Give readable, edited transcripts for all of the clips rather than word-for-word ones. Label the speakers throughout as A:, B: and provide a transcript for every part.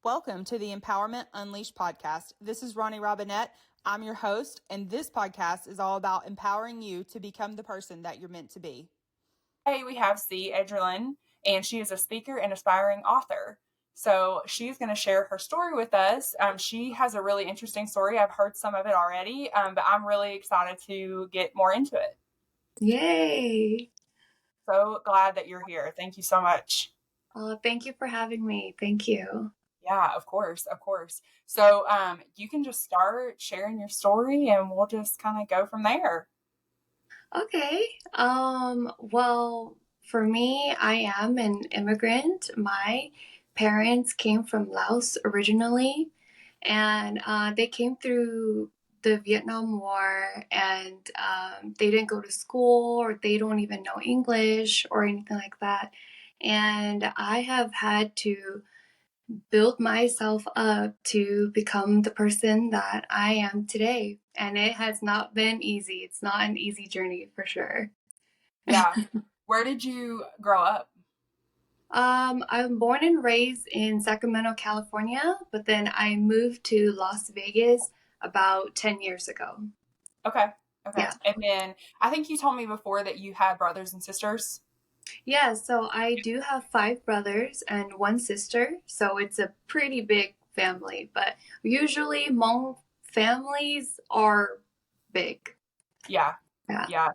A: Welcome to the Empowerment Unleashed podcast. This is Ronnie Robinette. I'm your host, and this podcast is all about empowering you to become the person that you're meant to be.
B: Hey, we have See Eldralin, and she is a speaker and aspiring author. So she's going to share her story with us. She has a really interesting story. I've heard some of it already, but I'm really excited to get more into it.
C: Yay!
B: So glad that you're here. Thank you so much.
C: Thank you for having me. Thank you.
B: Yeah, of course. So you can just start sharing your story, and we'll just kind of go from there.
C: Okay. Well, for me, I am an immigrant. My parents came from Laos originally, and they came through the Vietnam War, and they didn't go to school, or they don't even know English or anything like that. And I have had to build myself up to become the person that I am today. And it has not been easy. It's not an easy journey for sure.
B: Yeah. Where did you grow up?
C: I'm born and raised in Sacramento, California, but then I moved to Las Vegas about 10 years ago.
B: Okay.
C: Yeah.
B: And then I think you told me before that you had brothers and sisters.
C: Yeah, so I do have 5 brothers and 1 sister, so it's a pretty big family, but usually Hmong families are big.
B: Yeah.
C: Yeah.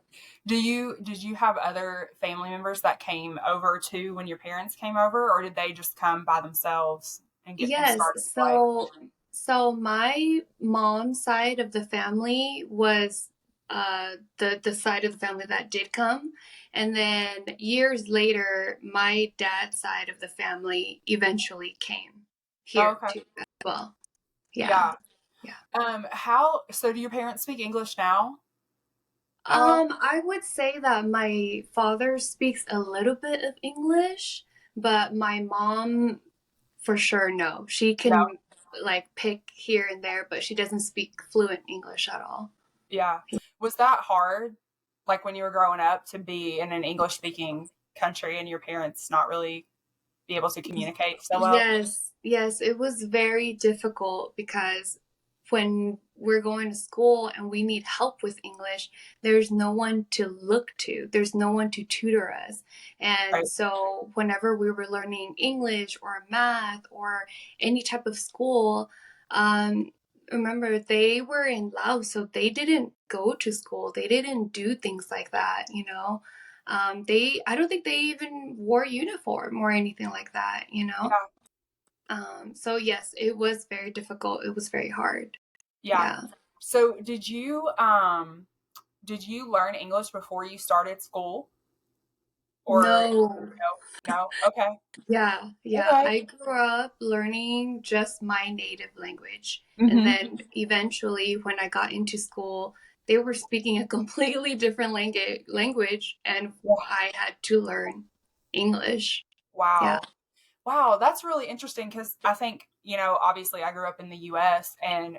B: Did you have other family members that came over too when your parents came over, or did they just come by themselves and get
C: Yes,
B: started?
C: so my mom's side of the family was the side of the family that did come, and then years later my dad's side of the family eventually came here
B: Okay.
C: too as well. Yeah.
B: So do your parents speak English now?
C: I would say that my father speaks a little bit of English, but my mom for sure no. She can
B: No.
C: like pick here and there, but she doesn't speak fluent English at all.
B: Yeah. Was that hard, like when you were growing up, to be in an English speaking country and your parents not really be able to communicate so well?
C: Yes, it was very difficult because when we're going to school and we need help with English, there's no one to look to. There's no one to tutor us. And
B: Right.
C: so whenever we were learning English or math or any type of school, remember they were in Laos, so they didn't go to school. They didn't do things like that, you know. I don't think they even wore uniform or anything like that, you know.
B: Yeah.
C: So yes, it was very difficult. It was very hard.
B: Yeah.
C: Yeah.
B: So did you learn English before you started school? Or
C: No.
B: no? Okay.
C: Yeah.
B: Okay.
C: I grew up learning just my native language. And
B: Mm-hmm.
C: then eventually, when I got into school, they were speaking a completely different language, and I had to learn English. Yeah.
B: Wow, that's really interesting because I think, obviously I grew up in the US and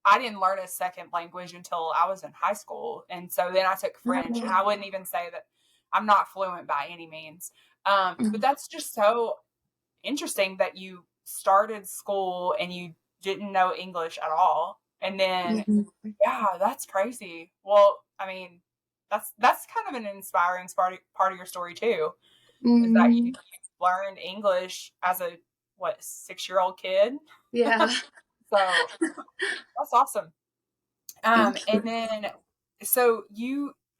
B: I didn't learn a second language until I was in high school. And so then I took French, and I wouldn't even say that I'm not fluent by any means. But that's just so interesting that you started school and you didn't know English at all. And then, yeah, that's crazy. Well, I mean, that's kind of an inspiring part of your story too, is that you learned English as a 6-year-old kid.
C: Yeah.
B: So that's awesome. And
C: you.
B: then, so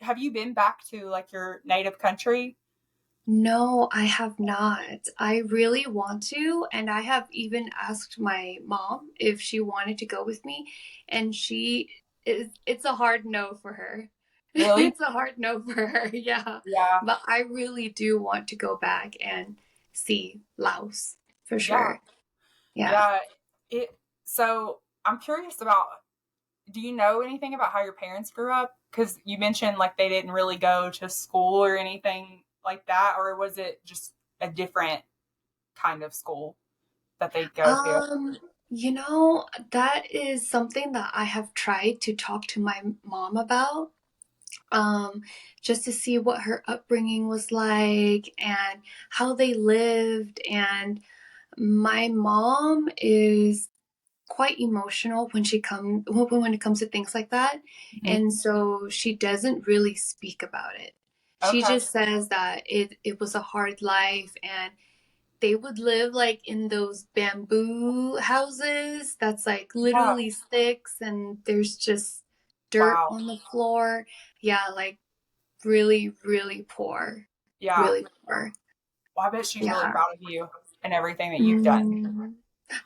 B: have you been back to like your native country?
C: No, I have not. I really want to, and I have even asked my mom if she wanted to go with me, and it's a hard no for her.
B: Really?
C: It's a hard no for her, yeah.
B: Yeah.
C: But I really do want to go back and see Laos for sure. Yeah.
B: So I'm curious about, do you know anything about how your parents grew up? Because you mentioned like they didn't really go to school or anything like that, or was it just a different kind of school that they go to?
C: That is something that I have tried to talk to my mom about, just to see what her upbringing was like and how they lived. And My mom is quite emotional when when it comes to things like that,
B: Mhm.
C: and so she doesn't really speak about it. She
B: Okay.
C: just says that it was a hard life, and they would live like in those bamboo houses that's like
B: Yeah.
C: literally sticks, and there's just dirt
B: Wow.
C: on the floor. Yeah, like really, really poor.
B: Yeah.
C: Really poor.
B: Well, I bet she's really
C: Yeah.
B: proud of you and everything that you've done.
C: Mm,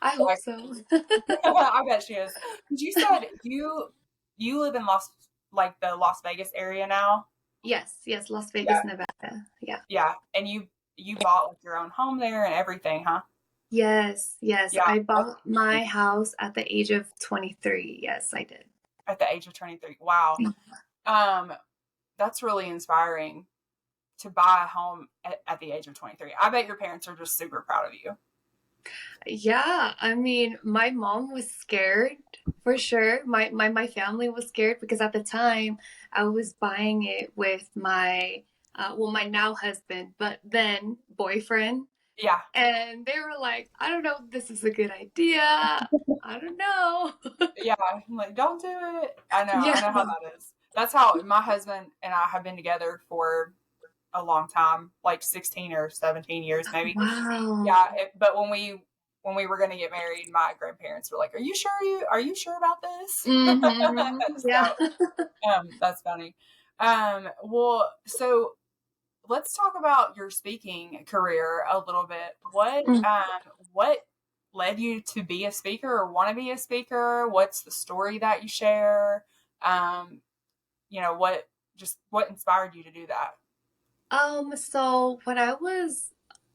C: I hope
B: Like,
C: so.
B: I bet she is. 'Cause you said you live in the Las Vegas area now.
C: Yes, yes, Las
B: Yeah.
C: Vegas, Nevada. Yeah.
B: Yeah. And you bought like your own home there and everything, huh?
C: Yes, yes.
B: Yeah.
C: I
B: That's
C: bought my house at the age of 23. Yes, I did.
B: at the age of 23. Wow. Um, that's really inspiring to buy a home at the age of 23. I bet your parents are just super proud of you.
C: Yeah, I mean, my mom was scared for sure. My family was scared because at the time I was buying it with my my now husband, but then boyfriend.
B: Yeah.
C: And they were like, I don't know if this is a good idea. I don't know.
B: Yeah. I'm like, don't do it. I
C: Yeah.
B: know how that is. That's how my husband and I have been together for a long time, like 16 or 17 years maybe.
C: Wow.
B: Yeah, but when we were going to get married, my grandparents were like, are you sure about this?"
C: Yeah.
B: So, that's funny. Well, so let's talk about your speaking career a little bit. What led you to be a speaker or want to be a speaker? What's the story that you share? Um, what inspired you to do that?
C: So when I was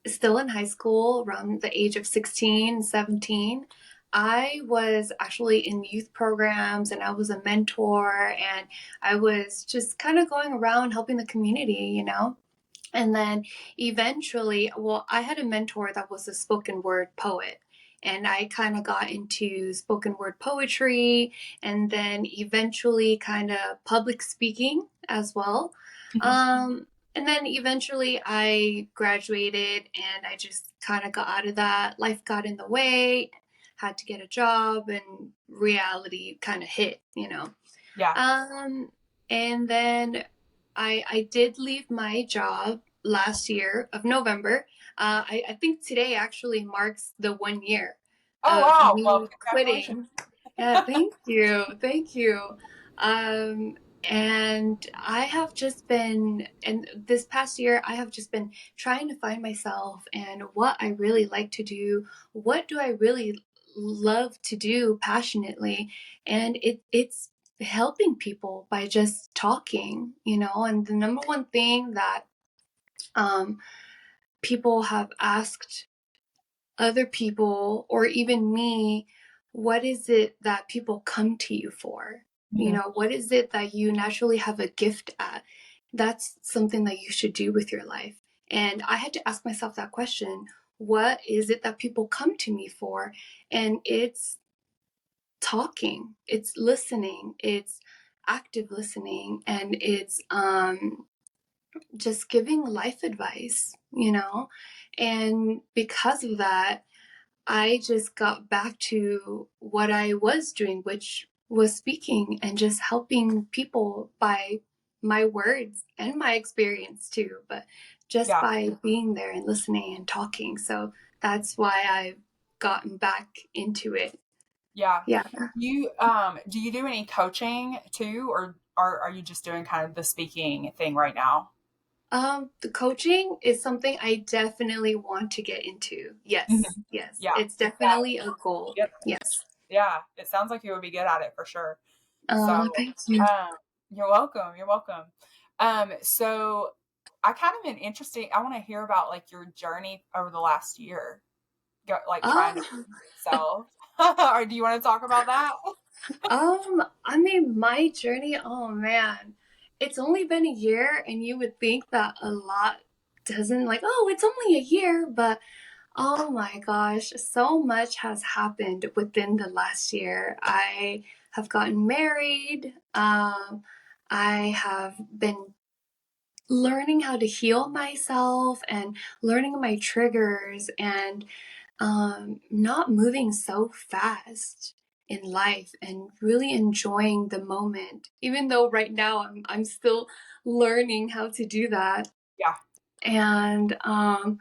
C: still in high school, around the age of 16, 17, I was actually in youth programs and I was a mentor, and I was just kind of going around helping the community. And then eventually, well, I had a mentor that was a spoken word poet. And I kind of got into spoken word poetry and then eventually kind of public speaking as well.
B: Mhm.
C: Um, and then eventually I graduated and I just kind of got out of that. Life got in the way, had to get a job, and reality kind of hit.
B: Yeah.
C: Um, and then I did leave my job last year of November. I think today actually marks the 1 year
B: Oh
C: of
B: wow. Well,
C: me
B: congratulations.
C: quitting. Yeah, thank you. Thank you. And I have just been, and this past year, I have just been trying to find myself and what I really like to do. What do I really love to do passionately? And it's helping people by just talking. And the number one thing that um, people have asked other people or even me, what is it that people come to you for?
B: Mhm.
C: What is it that you naturally have a gift at? That's something that you should do with your life. And I had to ask myself that question. What is it that people come to me for? And it's talking, it's listening, it's active listening, and it's just giving life advice. And because of that, I just got back to what I was doing, which was speaking and just helping people by my words and my experience too, but just
B: Yeah.
C: by being there and listening and talking. So that's why I've gotten back into it.
B: Yeah.
C: Yeah.
B: You do you do any coaching too, or are you just doing kind of the speaking thing right now?
C: The coaching is something I definitely want to get into. Yes,
B: Mhm.
C: yes.
B: Yeah.
C: It's
B: Yeah.
C: definitely a goal.
B: Yep.
C: Yes.
B: Yeah. It sounds like you would be good at it for sure. So,
C: Thank you.
B: you're welcome. You're welcome. So I kind of been interesting. I want to hear about like your journey over the last year, like trying to
C: Um,
B: sell. Or do you want to talk about that?
C: I mean, my journey, oh man, it's only been a year, and you would think that a lot doesn't like, oh, it's only a year, but oh my gosh, so much has happened within the last year. I have gotten married. I have been learning how to heal myself and learning my triggers and not moving so fast in life and really enjoying the moment, even though right now I'm still learning how to do that.
B: Yeah.
C: And I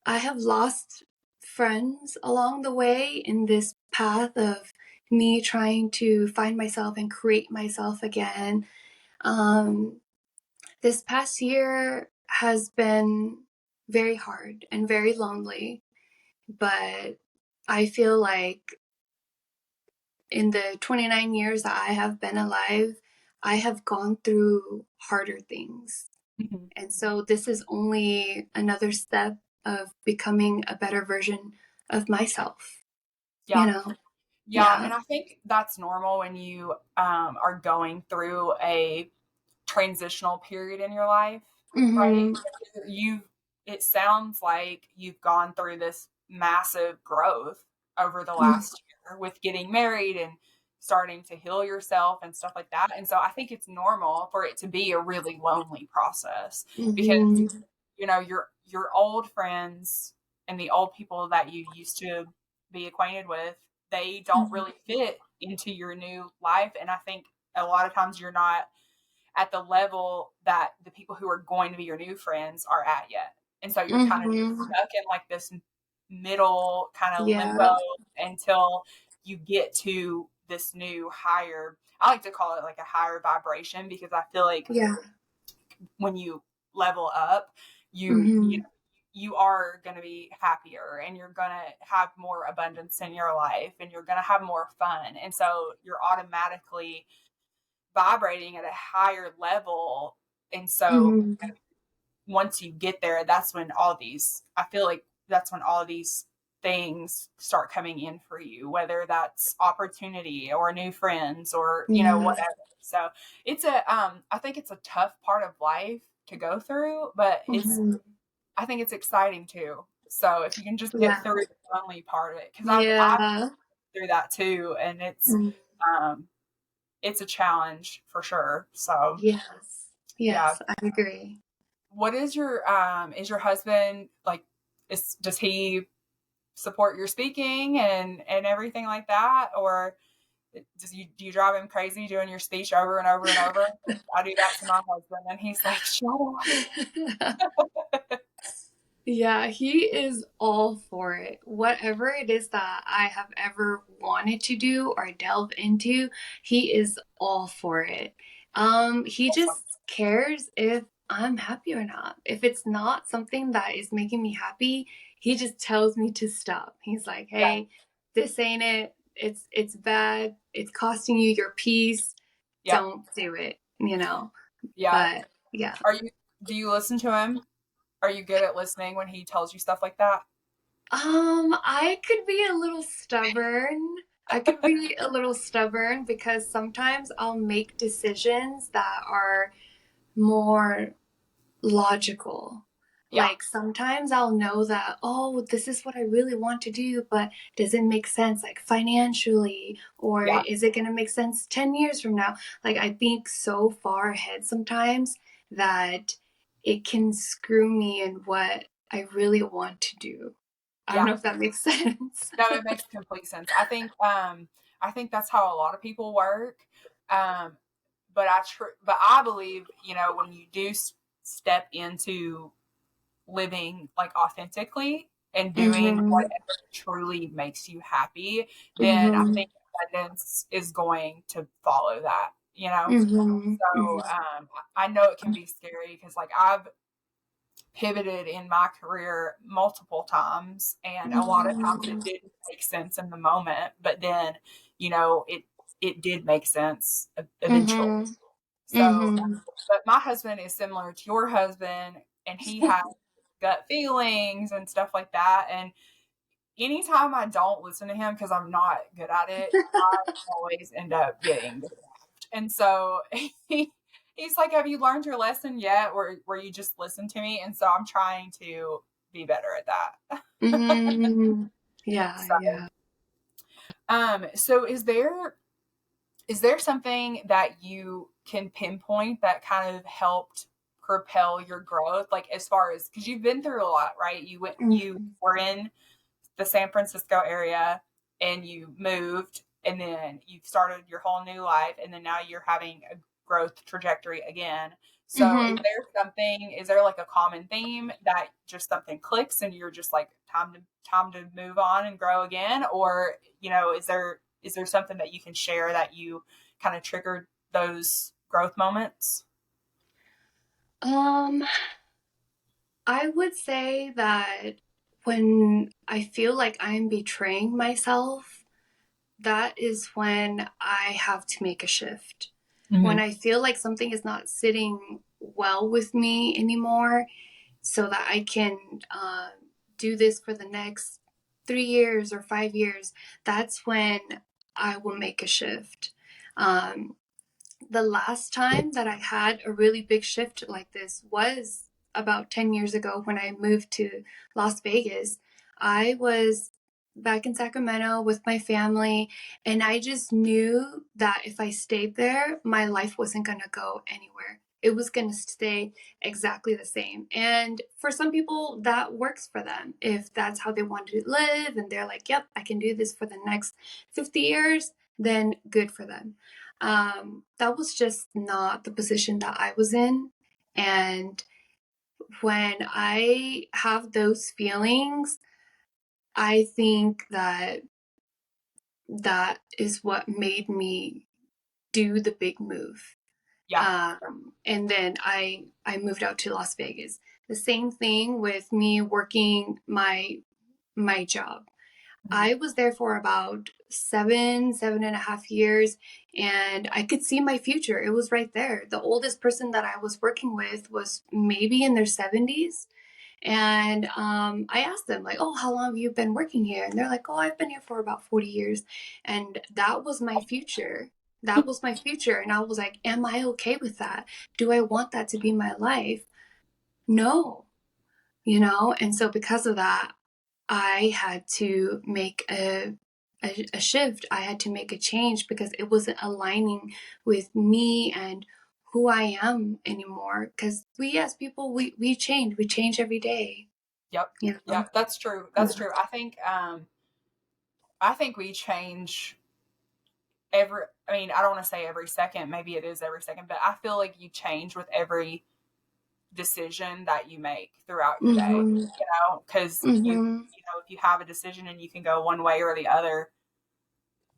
C: have lost friends along the way in this path of me trying to find myself and create myself again. This past year has been very hard and very lonely, but I feel like in the 29 years that I have been alive, I have gone through harder things.
B: Mm-hmm.
C: And so this is only another step of becoming a better version of myself.
B: Yeah.
C: You know?
B: Yeah. And I think that's normal when you are going through a transitional period in your life, right? It sounds like you've gone through this massive growth over the last year with getting married and starting to heal yourself and stuff like that. And so I think it's normal for it to be a really lonely process because your old friends and the old people that you used to be acquainted with, they don't really fit into your new life. And I think a lot of times you're not at the level that the people who are going to be your new friends are at yet. And so you're kind of stuck in like this middle kind of limbo until you get to this new higher, I like to call it like a higher vibration, because I feel like when you level up, you are going to be happier and you're going to have more abundance in your life and you're going to have more fun. And so you're automatically vibrating at a higher level. And so once you get there, that's when I feel like that's when all these things start coming in for you, whether that's opportunity or new friends or, whatever. So it's I think it's a tough part of life to go through, but I think it's exciting too. So if you can just get through the lonely part of it, because I've been through that too. And it's a challenge for sure. So
C: yes, I agree.
B: What is your husband like? Does he support your speaking and everything like that, or do you drive him crazy doing your speech over and over and over? I do that to my husband, and he's like, "Shut up."
C: Yeah, he is all for it. Whatever it is that I have ever wanted to do or delve into, he is all for it. He just cares if I'm happy or not. If it's not something that is making me happy, he just tells me to stop. He's like, "Hey, this ain't it. It's bad. It's costing you your peace. Don't do it."
B: Yeah.
C: But yeah.
B: Do you listen to him? Are you good at listening when he tells you stuff like that?
C: I could be a little stubborn. Because sometimes I'll make decisions that are more logical.
B: Yeah.
C: Like sometimes I'll know that, oh, this is what I really want to do, but does it make sense like financially, or is it going to make sense 10 years from now? Like I think so far ahead sometimes that it can screw me in what I really want to do. I don't know if that makes sense.
B: No, it makes complete sense. I think that's how a lot of people work. But I believe, when you do step into living like authentically and doing whatever truly makes you happy, then I think abundance is going to follow that, So I know it can be scary because like I've pivoted in my career multiple times, and a lot of times it didn't make sense in the moment, but then it did make sense eventually. So but my husband is similar to your husband, and he has gut feelings and stuff like that, and anytime I don't listen to him because I'm not good at it, I always end up getting distracted. And so he's like, "Have you learned your lesson yet? Where you just listen to me?" And so I'm trying to be better at that.
C: Yeah,
B: so,
C: yeah.
B: So is there something that you can pinpoint that kind of helped propel your growth, like as far as, because you've been through a lot, right? You were in the San Francisco area and you moved and then you've started your whole new life and then now you're having a growth trajectory again. So is there like a common theme that just something clicks and you're just like time to move on and grow again? Or, is there something that you can share that you kind of triggered those growth moments?
C: I would say that when I feel like I'm betraying myself, that is when I have to make a shift.
B: Mm-hmm.
C: When I feel like something is not sitting well with me anymore, so that I can do this for the next 3 years or 5 years, that's when I will make a shift. The last time that I had a really big shift like this was about 10 years ago when I moved to Las Vegas. I was back in Sacramento with my family, and I just knew that if I stayed there, my life wasn't going to go anywhere. It was going to stay exactly the same. And for some people, that works for them. If that's how they want to live, and they're like, yep, I can do this for the next 50 years, then good for them. That was just not the position that I was in. And when I have those feelings, I think that that is what made me do the big move.
B: Yeah.
C: And then I moved out to Las Vegas. The same thing with me working my job. I was there for about 7.5 years, and I could see my future. It was right there. The oldest person that I was working with was maybe in their 70s. And I asked them, like, oh, how long have you been working here? And they're like, oh, I've been here for about 40 years. And that was my future. That was my future. And I was like, am I okay with that? Do I want that to be my life? No, And so because of that, I had to make a shift. I had to make a change because it wasn't aligning with me and who I am anymore. Because we as people, we change. We change every day.
B: Yep.
C: You know?
B: Yep. That's true. That's true. I think we change I don't want to say every second, maybe it is every second, but I feel like you change with every decision that you make throughout your day, because if you have a decision and you can go one way or the other,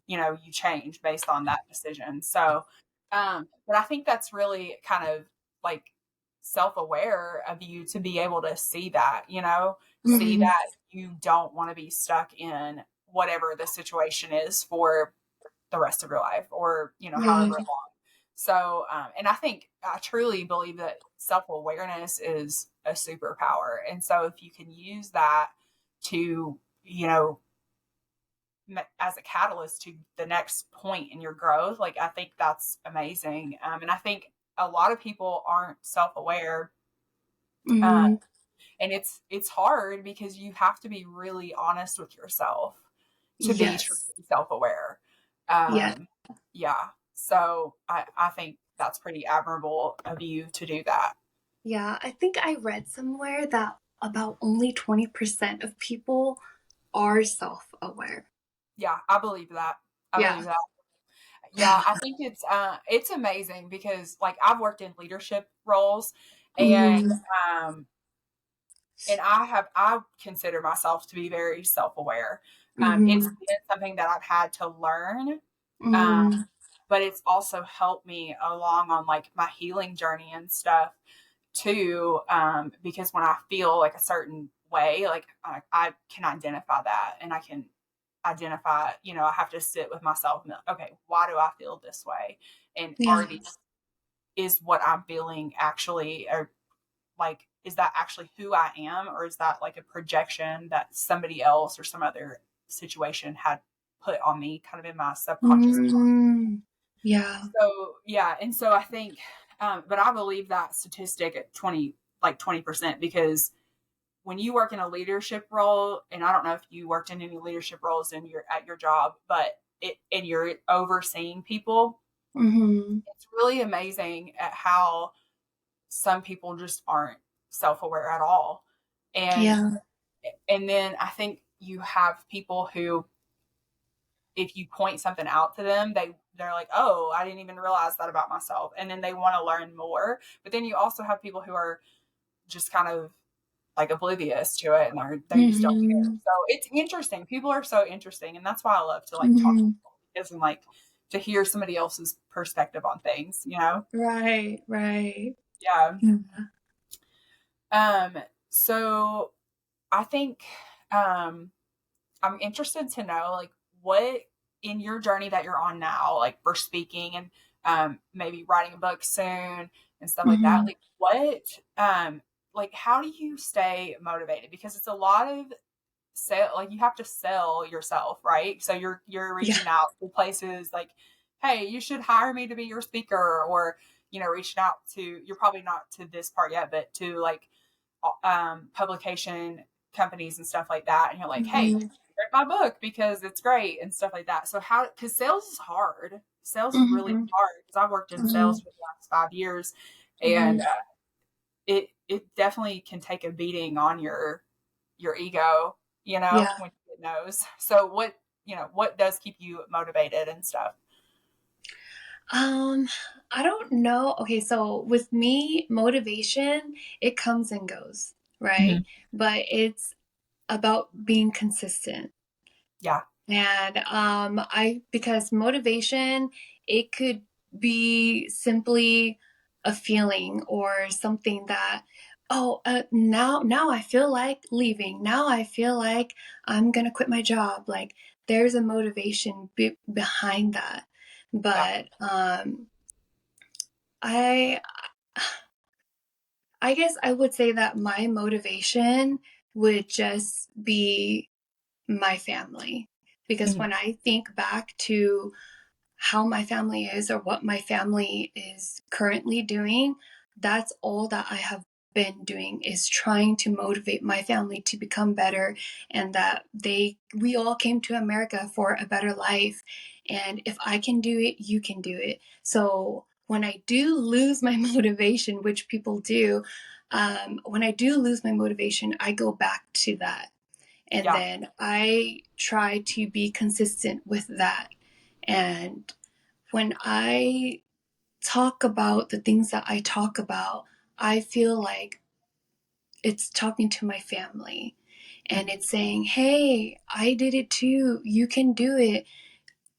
B: you change based on that decision. So, but I think that's really kind of like self-aware of you to be able to see that, see that you don't want to be stuck in whatever the situation is for the rest of your life or, however long. So, and I truly believe that self-awareness is a superpower. And so if you can use that to, as a catalyst to the next point in your growth, like, I think that's amazing. And I think a lot of people aren't self-aware. And it's hard because you have to be really honest with yourself to be truly self-aware. Yeah. So I think that's pretty admirable of you to do that.
C: Yeah, I think I read somewhere that about only 20% of people are self-aware.
B: Yeah, I believe that. I believe that. Yeah, I think it's amazing because like I've worked in leadership roles and I consider myself to be very self-aware. It's been something that I've had to learn. But it's also helped me along on like my healing journey and stuff too. Because when I feel like a certain way, like I can identify that and I can identify, I have to sit with myself and okay, why do I feel this way? And is what I'm feeling actually, or like, is that actually who I am? Or is that like a projection that somebody else or some other situation had put on me kind of in my subconscious mind?
C: Yeah.
B: So, yeah. And so I think, but I believe that statistic at 20%, because when you work in a leadership role, and I don't know if you worked in any leadership roles at your job, but and you're overseeing people, it's really amazing at how some people just aren't self-aware at all. And then I think, you have people who, if you point something out to them, they're like, oh, I didn't even realize that about myself. And then they want to learn more. But then you also have people who are just kind of like oblivious to it, and they just don't care. So it's interesting. People are so interesting. And that's why I love to like talk to people, and like to hear somebody else's perspective on things, you know?
C: Right, right.
B: Yeah.
C: Yeah.
B: So I think, I'm interested to know, like, what in your journey that you're on now, like for speaking and maybe writing a book soon and stuff like that, like what, like how do you stay motivated? Because it's a lot of like you have to sell yourself, right? So you're
C: Yeah.
B: reaching out to places like, hey, you should hire me to be your speaker, or reaching out to, you're probably not to this part yet, but to like publication companies and stuff like that, and you're like, hey, read my book because it's great and stuff like that. So how, because sales is hard. Sales is really hard, because I've worked in sales for the last 5 years, and it definitely can take a beating on your ego,
C: Yeah.
B: when it knows. So what does keep you motivated and stuff?
C: I don't know. Okay, so with me, motivation, it comes and goes, right? But it's about being consistent.
B: Yeah.
C: And because motivation, it could be simply a feeling or something that, now I feel like leaving. Now I feel like I'm gonna quit my job. Like there's a motivation behind that.
B: Yeah.
C: But I I guess I would say that my motivation would just be my family. Because when I think back to how my family is or what my family is currently doing, that's all that I have been doing, is trying to motivate my family to become better, and that we all came to America for a better life. And if I can do it, you can do it. So when I do lose my motivation, which people do, when I do lose my motivation, I go back to that. And
B: Yeah.
C: then I try to be consistent with that. And when I talk about the things that I talk about, I feel like it's talking to my family, and it's saying, hey, I did it too. You can do it.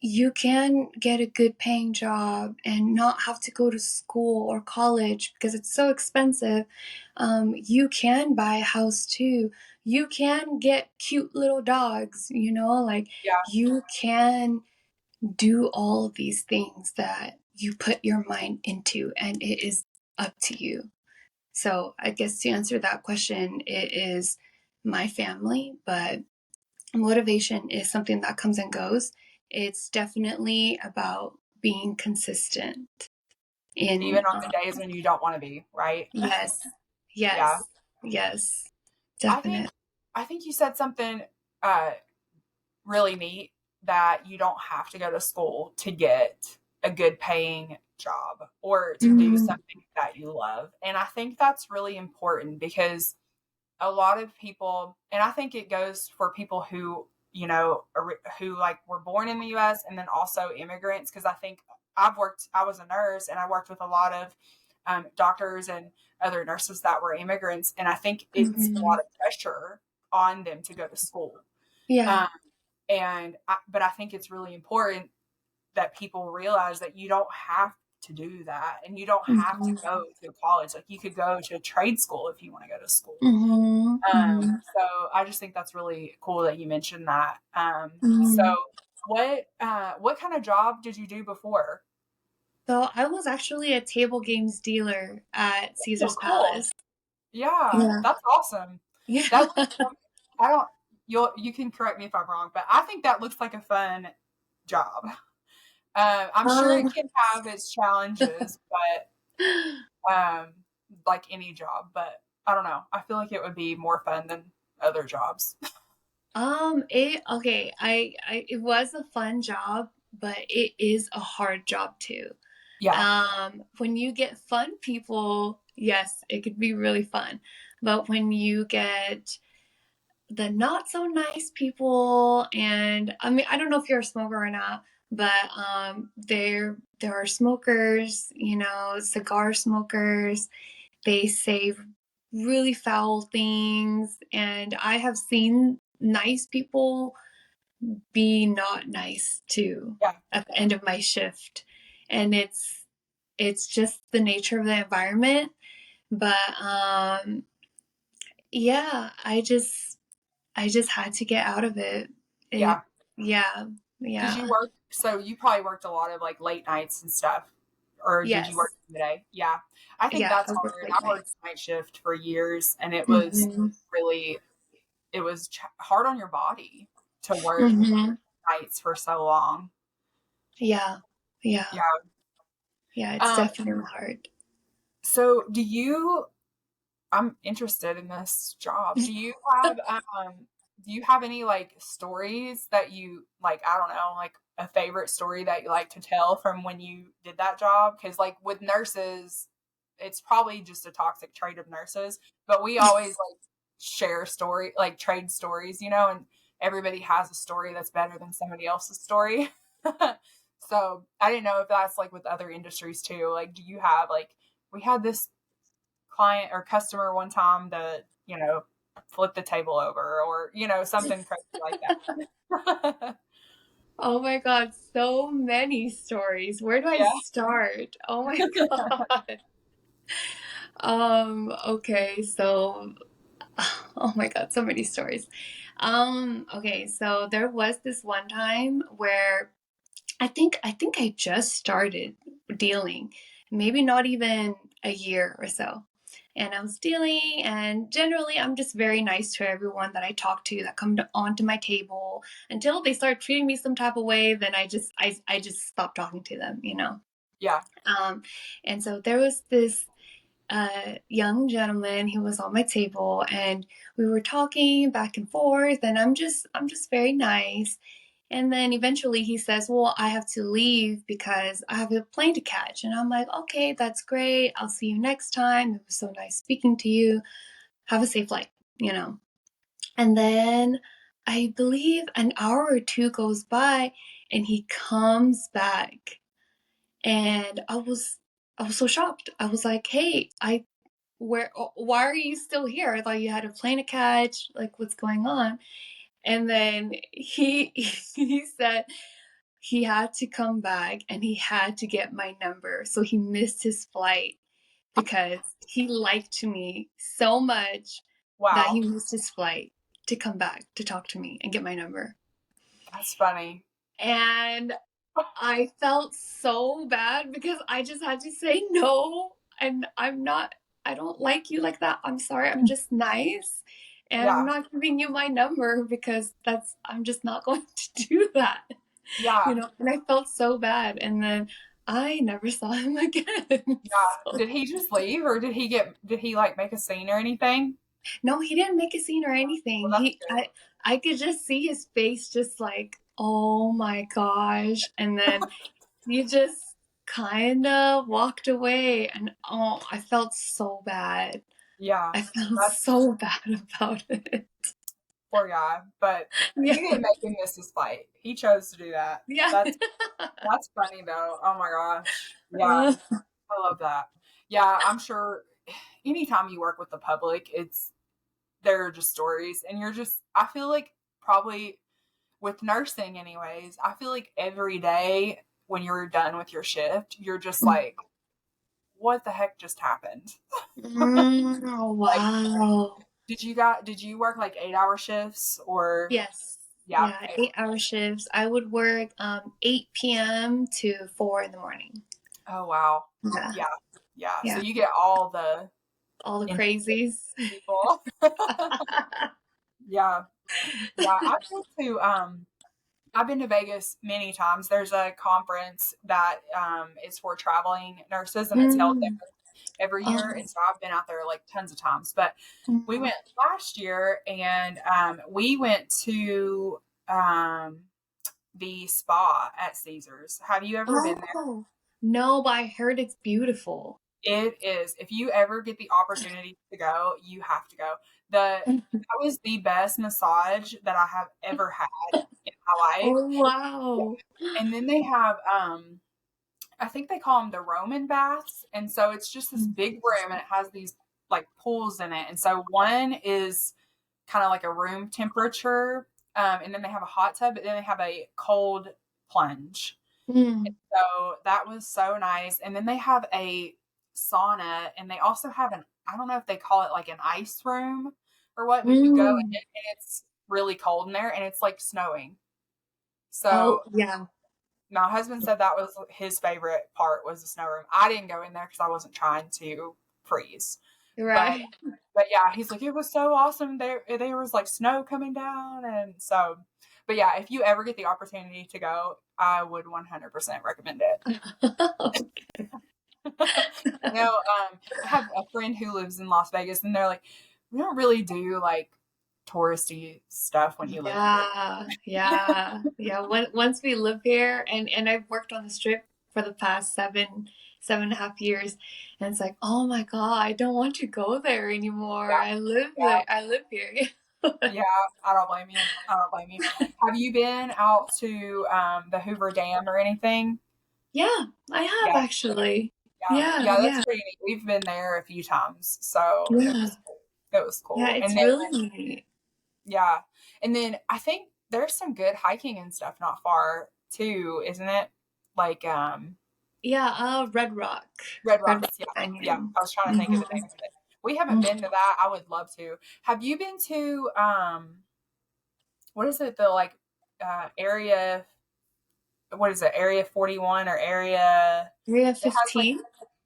C: You can get a good paying job and not have to go to school or college because it's so expensive. You can buy a house too. You can get cute little dogs, like
B: Yeah.
C: you can do all these things that you put your mind into, and it is up to you. So I guess to answer that question, it is my family, but motivation is something that comes and goes. It's definitely about being consistent in
B: Even on the days when you don't want to be, right?
C: yes,
B: Yeah.
C: yes, yes,
B: I
C: definite.
B: think I think you said something uh really neat, that you don't have to go to school to get a good paying job or to do something that you love. And I think that's really important, because a lot of people, and I think it goes for people who, who like were born in the US, and then also immigrants. Cause I think I was a nurse, and I worked with a lot of doctors and other nurses that were immigrants. And I think it's a lot of pressure on them to go to school.
C: Yeah.
B: Um, but I think it's really important that people realize that you don't have to do that, and you don't have to go to college. Like you could go to trade school if you want to go to school. So I just think that's really cool that you mentioned that. So what kind of job did you do before?
C: So I was actually a table games dealer at
B: Oh,
C: Caesar's
B: cool.
C: Palace.
B: Yeah,
C: Yeah.
B: that's awesome.
C: Yeah.
B: That I don't. You can correct me if I'm wrong, but I think that looks like a fun job. I'm sure it
C: Um,
B: can have its challenges, but like any job. But I don't know. I feel like it would be more fun than other jobs.
C: it was a fun job, but it is a hard job too.
B: Yeah,
C: When you get fun people, yes, it could be really fun. But when you get the not so nice people. And I mean, I don't know if you're a smoker or not, but there are smokers, you know, cigar smokers. They say really foul things, and I have seen nice people be not nice too
B: Yeah.
C: at the end of my shift. And it's just the nature of the environment. But yeah, I just had to get out of it.
B: Yeah.
C: Yeah,
B: Did
C: yeah.
B: you work? So you probably worked a lot of like late nights and stuff, or did you work
C: Yes.
B: today? Yeah, I think
C: Yeah,
B: that's
C: I work
B: hard.
C: late
B: I worked
C: nights.
B: night shift for years, and it was
C: Mm-hmm.
B: really it was hard on your body to work
C: Mm-hmm.
B: nights for so long.
C: Yeah. Yeah.
B: Yeah.
C: Yeah, it's
B: Um.
C: definitely hard.
B: So do you? I'm interested in this job. Do you have any like stories that you like, I don't know, like a favorite story that you like to tell from when you did that job? Cuz like with nurses, it's probably just a toxic trait of nurses, but we always like share story, like trade stories, you know, and everybody has a story that's better than somebody else's story. So, I didn't know if that's like with other industries too. Like do you have like we had this client or customer one time that, you know, flipped the table over or, you know, something crazy like that.
C: Oh my God, so many stories. Where do I
B: Yeah.
C: start? Oh my God. Okay, so oh my God, so many stories. Okay, so there was this one time where I think I just started dealing, maybe not even a year or so. And I was dealing, and generally I'm just very nice to everyone that I talk to that come onto my table until they start treating me some type of way, then I just stop talking to them, you know.
B: Yeah.
C: Um, and so there was this young gentleman. He was on my table, and we were talking back and forth. And I'm just very nice. And then eventually he says, "Well, I have to leave because I have a plane to catch." And I'm like, "Okay, that's great. I'll see you next time. It was so nice speaking to you. Have a safe flight." You know. And then I believe an hour or two goes by, and he comes back, and I was so shocked. I was like, "Hey, I why are you still here? I thought you had a plane to catch. Like, what's going on?" And then he said he had to come back and he had to get my number. So he missed his flight because he liked me so much that he
B: Wow.
C: missed his flight to come back to talk to me and get my number.
B: That's funny.
C: And I felt so bad because I just had to say no. And I don't like you like that. I'm sorry. I'm just nice. And I'm
B: Yeah.
C: not giving you my number because I'm just not going to do that. You
B: Yeah.
C: know, and I felt so bad. And then I never saw him again.
B: Yeah.
C: So,
B: Did he just leave or did he like make a scene or anything?
C: no, he didn't make a scene or
B: Well,
C: anything.
B: that's good.
C: I could just see his face just like, oh my gosh. And then he just kind of walked away. And oh, I felt so bad.
B: Yeah.
C: I felt
B: That's
C: so bad about it.
B: poor guy, but he
C: Yeah.
B: didn't make him miss his flight. He chose to do that.
C: Yeah.
B: That's funny though. Oh my gosh. Yeah. I love that. Yeah, I'm sure anytime you work with the public, they're just stories. And I feel like probably with nursing, anyways, I feel like every day when you're done with your shift, you're just like, what the heck just happened?
C: Oh,
B: Like,
C: wow.
B: did you work like 8 hour shifts or,
C: Yes.
B: yeah,
C: Yeah, 8-hour shifts. I would work 8 p.m. to 4 in the morning.
B: oh, wow.
C: Yeah.
B: Yeah. Yeah. So
C: Yeah.
B: you get all the
C: All the
B: interesting
C: crazies.
B: people. Yeah. Yeah. I've been to Vegas many times. There's a conference that is for traveling nurses, and it's held
C: Mm.
B: there every year.
C: Oh.
B: And so I've been out there like tons of times. But we
C: Mm.
B: went last year, and we went to the spa at Caesars. Have you ever been there?
C: Oh. No, but I heard it's beautiful.
B: It is. If you ever get the opportunity to go, you have to go. That was the best massage that I have ever had in my life.
C: Oh, wow.
B: And then they have I think they call them the Roman baths. And so it's just this big room and it has these like pools in it. And so one is kind of like a room temperature. And then they have a hot tub, but then they have a cold plunge.
C: Mm.
B: So that was so nice. And then they have a sauna and they also have I don't know if they call it like an ice room or what, but you go in
C: Mm.
B: and it's really cold in there and it's like snowing.
C: Oh,
B: So
C: yeah.
B: my husband said that was his favorite part was the snow room. I didn't go in there because I wasn't trying to freeze. But
C: Right.
B: but yeah, he's like, it was so awesome. There was like snow coming down. And so, but yeah, if you ever get the opportunity to go, I would 100% recommend it. I have a friend who lives in Las Vegas and they're like, we don't really do like touristy stuff when you live here.
C: Yeah. Once we live here, and I've worked on the strip for the past 7.5 years, and it's like, oh my God, I don't want to go there anymore.
B: Yeah.
C: I live
B: Yeah.
C: there. I live here.
B: Yeah, I don't blame you. I don't blame you. Have you been out to the Hoover Dam or anything?
C: Yeah, I have
B: Yeah,
C: actually.
B: yeah,
C: Yeah,
B: yeah. That's
C: yeah,
B: pretty neat. We've been there a few times, so it
C: yeah,
B: was cool. It was
C: yeah.
B: cool.
C: It's
B: And then
C: really neat.
B: yeah, and then I think there's some good hiking and stuff not far too, isn't it? Like
C: Yeah, Red Rock,
B: Red
C: Red Rock
B: Rocks. Yeah, yeah.
C: Canyon.
B: I was trying to think of the name of it. We haven't been to that. I would love to. Have you been to what is it? The like area what is it, Area 41 or
C: Area
B: it has like
C: 15.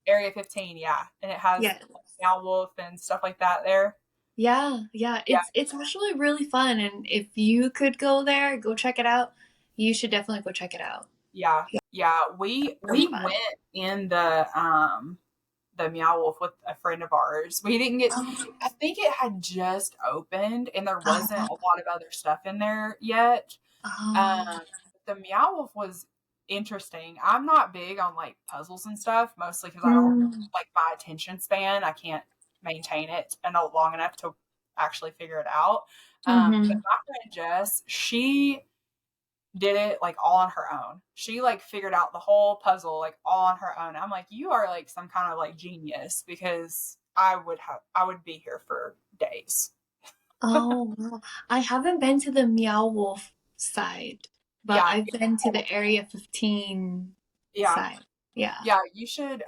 B: Area 15, yeah. And it has
C: Yes.
B: like Meow Wolf and stuff like that there.
C: Yeah.
B: Yeah,
C: It's actually really fun, and if you could go there, go check it out. You should definitely go check it out.
B: yeah,
C: Yeah,
B: yeah. We
C: really fun.
B: went in the Meow Wolf with a friend of ours. We didn't get I think it had just opened and there wasn't
C: Oh,
B: a lot of other stuff in there yet.
C: oh,
B: Um, the Meow Wolf was interesting. I'm not big on like puzzles and stuff, mostly because I don't
C: mm,
B: like my attention span. I can't maintain it long enough to actually figure it out. But
C: mm-hmm.
B: my friend Jess, she did it like all on her own. She like figured out the whole puzzle like all on her own. I'm like, you are like some kind of like genius because I would be here for days.
C: Oh, wow. I haven't been to the Meow Wolf side, but
B: Yeah,
C: I've been to the Area 15
B: yeah.
C: side. Yeah.
B: Yeah, you should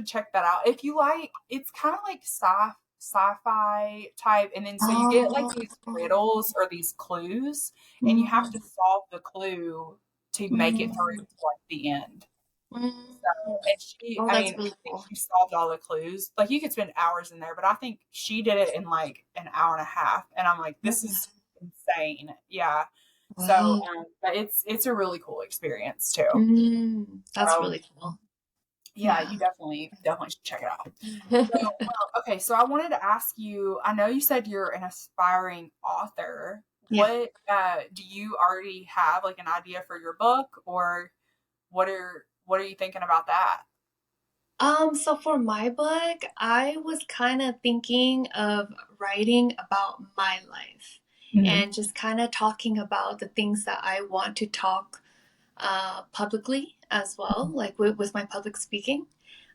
B: check that out. If you like, it's kind of like sci-fi type, and then so you get like
C: Oh,
B: these riddles or these clues, and you have to
C: mm,
B: solve the clue to make it through
C: mm,
B: to like the end.
C: mm.
B: And she,
C: Oh,
B: I
C: that's
B: mean,
C: really
B: I think
C: cool.
B: she solved all the clues. Like you could spend hours in there, but I think she did it in like an hour and a half, and I'm like, this is insane. Yeah. So,
C: Wow.
B: but it's a really cool experience too.
C: That's
B: So
C: really cool.
B: yeah,
C: Yeah.
B: you definitely should check it out. So, okay, so I wanted to ask you, I know you said you're an aspiring author.
C: Yeah.
B: What do you already have like an idea for your book or what are you thinking about that?
C: So for my book, I was kind of thinking of writing about my life
B: Hmm.
C: and just kind of talking about the things that I want to talk publicly as well, like with my public speaking.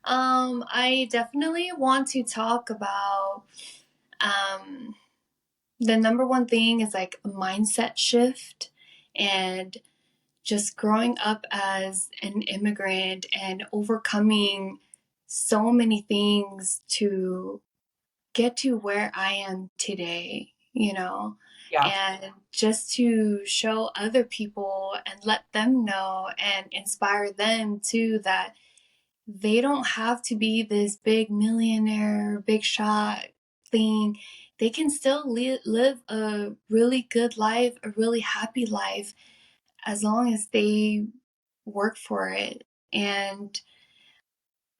C: I definitely want to talk about um, the number one thing is like a mindset shift and just growing up as an immigrant and overcoming so many things to get to where I am today,
B: Yeah,
C: and just to show other people and let them know and inspire them too that they don't have to be this big millionaire, big shot thing. They can still live a really good life, a really happy life, as long as they work for it. And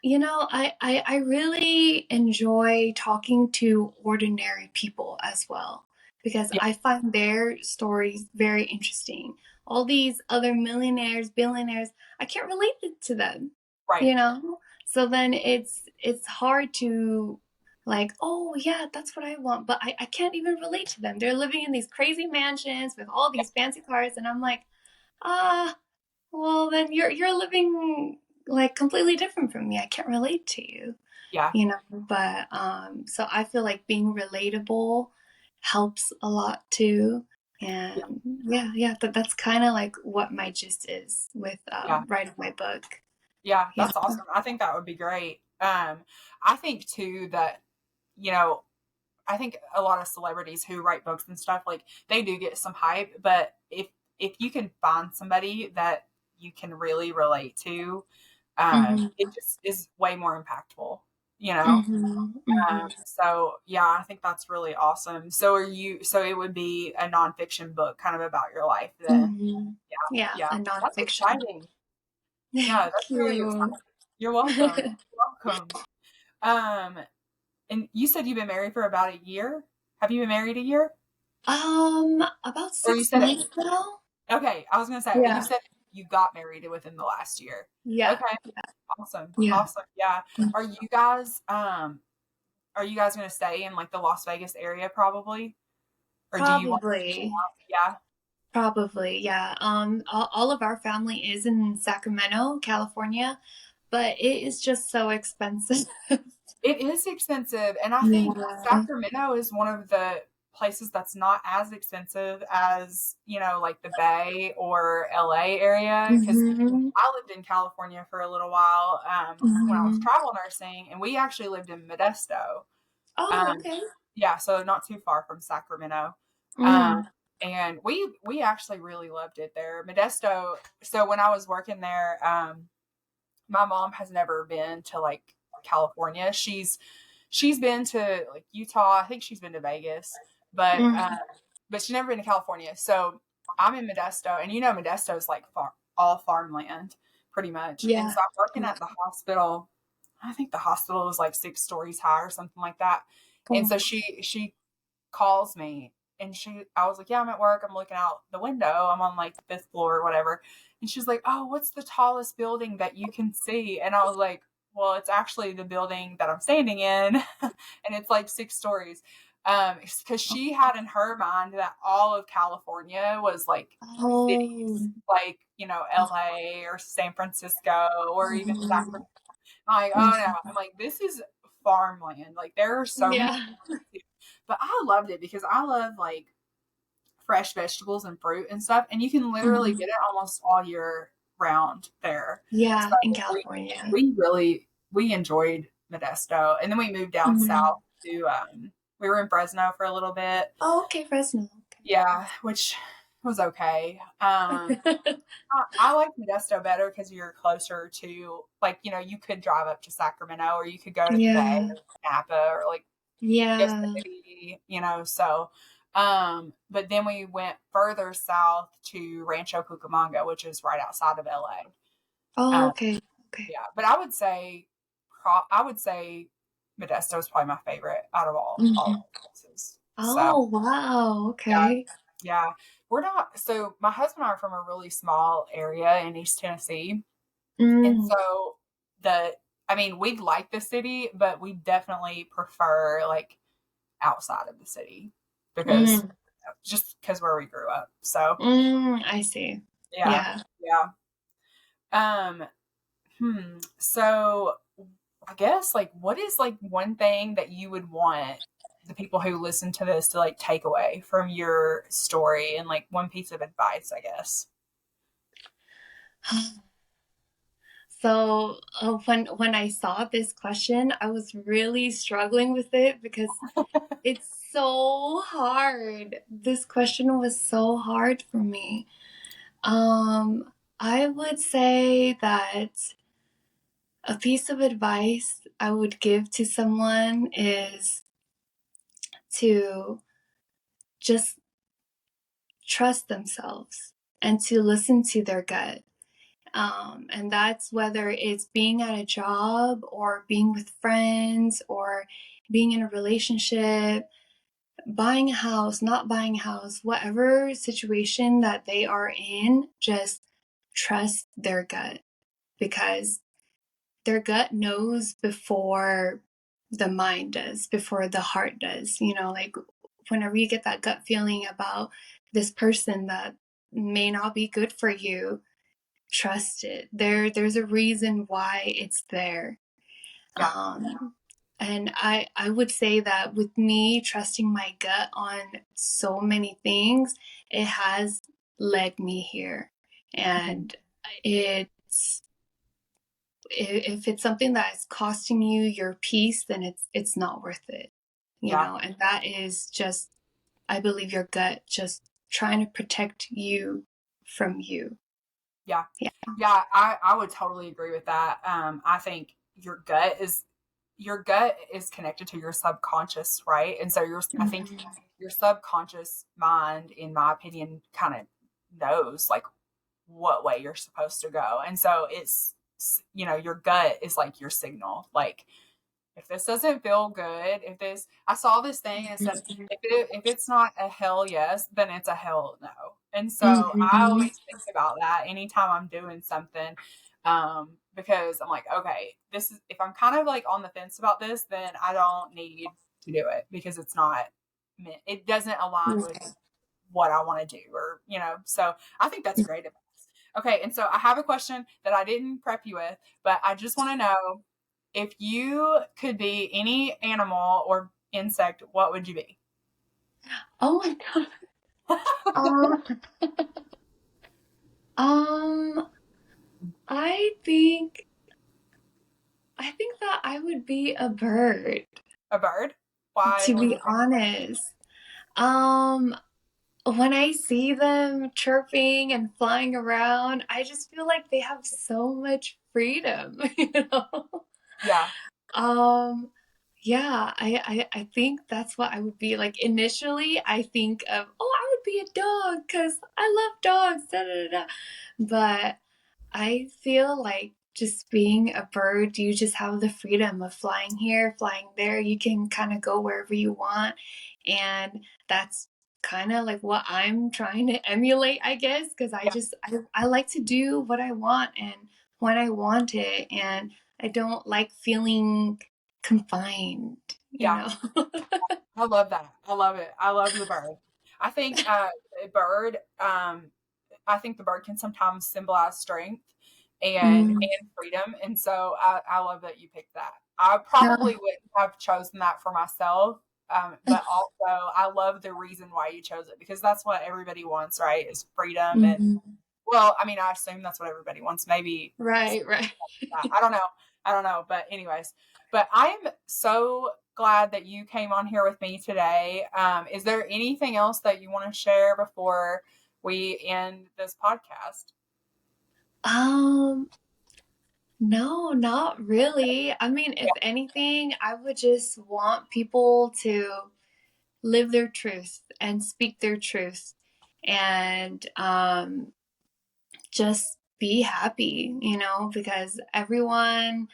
C: I really enjoy talking to ordinary people as well because
B: yeah,
C: I find their stories very interesting. All these other millionaires, billionaires, I can't relate it to them,
B: right.
C: you know? So then it's hard to like, oh yeah, that's what I want, but I can't even relate to them. They're living in these crazy mansions with all these fancy cars, and I'm like, ah, well then you're living like completely different from me. I can't relate to you,
B: Yeah.
C: you know. But so I feel like being relatable helps a lot too. And yeah, that's kind of like what my gist is with
B: Yeah.
C: writing my book.
B: Yeah.
C: Yeah.
B: That's awesome. I think that would be great. I think too that, you know, I think a lot of celebrities who write books and stuff, like they do get some hype, but if you can find somebody that you can really relate to,
C: Mm-hmm.
B: it just is way more impactful, you know?
C: Mm-hmm. Mm-hmm.
B: So yeah, I think that's really awesome. So it would be a nonfiction book kind of about your life then.
C: Mm-hmm.
B: Yeah.
C: Yeah,
B: Yeah.
C: a
B: That's
C: nonfiction.
B: exciting. Yeah,
C: Thank
B: that's really
C: you.
B: exciting. You're welcome. You're welcome. Um, and you said you've been married for about a year. Have you been married a year?
C: About
B: Or you
C: six
B: said it.
C: months now.
B: Okay, I was gonna say you
C: Yeah.
B: said you got married within the last year.
C: Yeah.
B: Okay, awesome,
C: Yeah.
B: awesome. Yeah. Are you guys are you guys gonna stay in like the Las Vegas area probably, or do you want to venture
C: Probably.
B: out? Yeah.
C: Probably. Yeah. All of our family is in Sacramento, California, but it is just so expensive.
B: It is expensive, and I think
C: Yeah.
B: Sacramento is one of the places that's not as expensive as, you know, like the Bay or LA area. Because
C: Mm-hmm.
B: I lived in California for a little while when I was
C: Mm-hmm.
B: travel nursing, and we actually lived in Modesto.
C: Oh,
B: Um,
C: okay.
B: yeah, so not too far from Sacramento. Um,
C: Mm.
B: and we actually really loved it there. Modesto. So when I was working there, my mom has never been to like California. She's been to like Utah. I think she's been to Vegas, but
C: Mm.
B: she's never been to California. So I'm in Modesto, and you know Modesto is like all farmland, pretty much. And
C: Yeah.
B: so I'm working at the hospital. I think the hospital was like 6 stories high or something like that. And
C: Oh.
B: so she calls me, and I was like, yeah, I'm at work. I'm looking out the window. I'm on like the fifth floor or whatever. And she's like, oh, what's the tallest building that you can see? And I was like, well, it's actually the building that I'm standing in. And it's like 6 stories. Because she had in her mind that all of California was like
C: Oh.
B: cities, like, you know, LA or San Francisco or even
C: Mhm.
B: Sacramento. I'm like, oh no. I'm like, this is farmland. Like, there are so many.
C: Yeah.
B: But I loved it because I love like fresh vegetables and fruit and stuff, and you can literally
C: Mhm.
B: get it almost all year round there. So
C: Yeah, in
B: we
C: California.
B: we really we enjoyed Modesto, and then we moved down
C: Mhm.
B: south to we were in Fresno for a little bit.
C: Oh, okay, Fresno.
B: Yeah, which was okay.
C: Okay.
B: I like Modesto better because you're closer to like, you know, you could drive up to Sacramento or you could go to the Bay
C: Yeah.
B: or Napa or like
C: Yeah.
B: Yosemite, you know, so but then we went further south to Rancho Cucamonga, which is right outside of LA.
C: Oh, okay. Okay.
B: Yeah, but I would say Modesto is probably my favorite out of all of
C: Mhm.
B: the places. So
C: Oh, wow.
B: yeah,
C: Okay.
B: yeah. We're not so my husband and I are from a really small area in East Tennessee. And
C: Mm.
B: so I mean, we like the city, but we definitely prefer like outside of the city because
C: Mm.
B: just because where we grew up. So
C: I see.
B: yeah,
C: Yeah.
B: yeah. Um, So I guess like what is like one thing that you would want the people who listen to this to like take away from your story and like one piece of advice, I guess.
C: So when I saw this question, I was really struggling with it because it's so hard. This question was so hard for me. I would say that a piece of advice I would give to someone is to just trust themselves and to listen to their gut. And that's whether it's being at a job or being with friends or being in a relationship, buying a house, not buying a house, whatever situation that they are in, just trust their gut because their gut knows before the mind does before the heart does. Like whenever you get that gut feeling about this person that may not be good for you, trust it. There's a reason why it's there.
B: Yeah.
C: And I would say that with me trusting my gut on so many things, it has led me here. And it's if it's something that is costing you your peace, then it's not worth it. And that is just, I believe, your gut just trying to protect you from you.
B: Yeah.
C: Yeah.
B: Yeah. I would totally agree with that. I think your gut is connected to your subconscious, right? And so I think your subconscious mind, in my opinion, kind of knows like what way you're supposed to go. And so it's, your gut is like your signal. Like, if this doesn't feel good, I saw this thing and said, if it's not a hell yes, then it's a hell no. And so I always think about that anytime I'm doing something, because I'm like, okay, if I'm kind of like on the fence about this, then I don't need to do it because it doesn't align with what I want to do, or, so I think that's great advice. Okay. And so I have a question that I didn't prep you with, but I just want to know, if you could be any animal or insect, what would you be?
C: Oh my God. I think that I would be a bird,
B: A bird? Why
C: to
B: would
C: be
B: you pick?
C: honest. Um, when I see them chirping and flying around, I just feel like they have so much freedom,
B: Yeah.
C: Um, yeah, I think that's what I would be. Like initially, I think of, oh, I would be a dog because I love dogs, da da da da. But I feel like just being a bird, you just have the freedom of flying here, flying there. You can kind of go wherever you want. And that's kind of like what I'm trying to emulate, I guess, because
B: Yeah.
C: I like to do what I want and when I want it. And I don't like feeling confined,
B: Yeah. I love that. I love it. I love the bird. I think a bird, I think the bird can sometimes symbolize strength and
C: Mm.
B: freedom. And so I love that you picked that. I probably wouldn't have chosen that for myself. But also I love the reason why you chose it, because that's what everybody wants, right? Is freedom. And
C: Mhm.
B: well, I mean, I assume that's what everybody wants. Maybe
C: Right, right.
B: I don't know. I don't know. But anyways, but I'm so glad that you came on here with me today. Is there anything else that you want to share before we end this podcast?
C: Um, No, not really. I mean, if anything, I would just want people to live their truth and speak their truth and just be happy, because everyone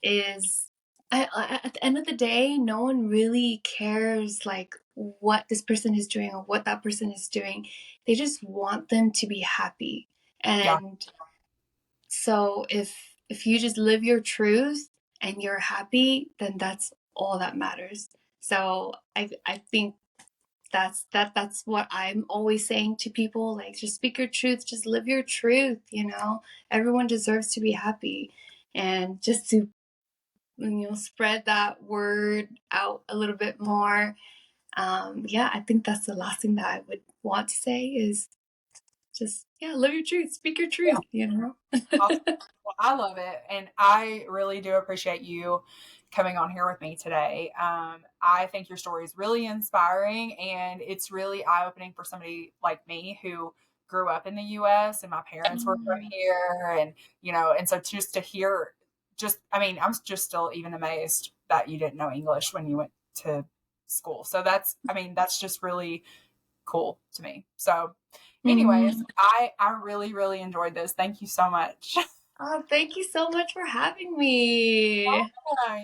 C: is, at the end of the day, no one really cares like what this person is doing or what that person is doing. They just want them to be happy.
B: Yeah.
C: And so if you just live your truth and you're happy, then that's all that matters. So I think that's what I'm always saying to people, like just speak your truth, just live your truth. Everyone deserves to be happy, and just to spread that word out a little bit more. Yeah, I think that's the last thing that I would want to say is just, yeah, live your truth, speak your
B: Yeah.
C: truth.
B: Awesome. Well, I love it. And I really do appreciate you coming on here with me today. I think your story is really inspiring, and it's really eye-opening for somebody like me who grew up in the US and my parents were from here. And, and so just to hear, I mean, I'm just still even amazed that you didn't know English when you went to school. So that's just really cool to me. So anyways, I really, really enjoyed this. Thank you so much.
C: Oh, thank you so much for having me.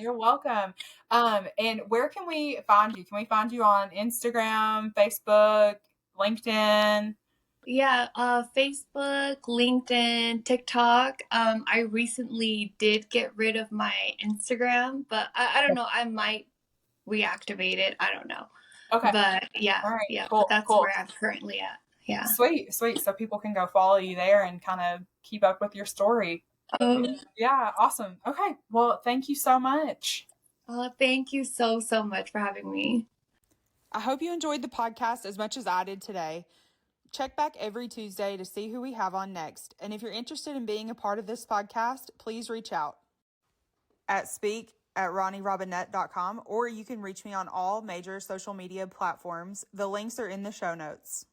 B: You're welcome. And where can we find you? Can we find you on Instagram, Facebook, LinkedIn?
C: Yeah, Facebook, LinkedIn, TikTok. I recently did get rid of my Instagram, but I don't know. I might reactivate it. I don't know.
B: Okay.
C: But yeah,
B: All right.
C: yeah, but
B: Cool.
C: that's
B: Cool.
C: where I'm currently at. Yeah.
B: Sweet. Sweet. So people can go follow you there and kind of keep up with your story.
C: Um,
B: Yeah. Awesome. Okay. Well, thank you so much.
C: Thank you so, so much for having me.
A: I hope you enjoyed the podcast as much as I did today. Check back every Tuesday to see who we have on next. And if you're interested in being a part of this podcast, please reach out at speak@ronnierobinet.com, or you can reach me on all major social media platforms. The links are in the show notes.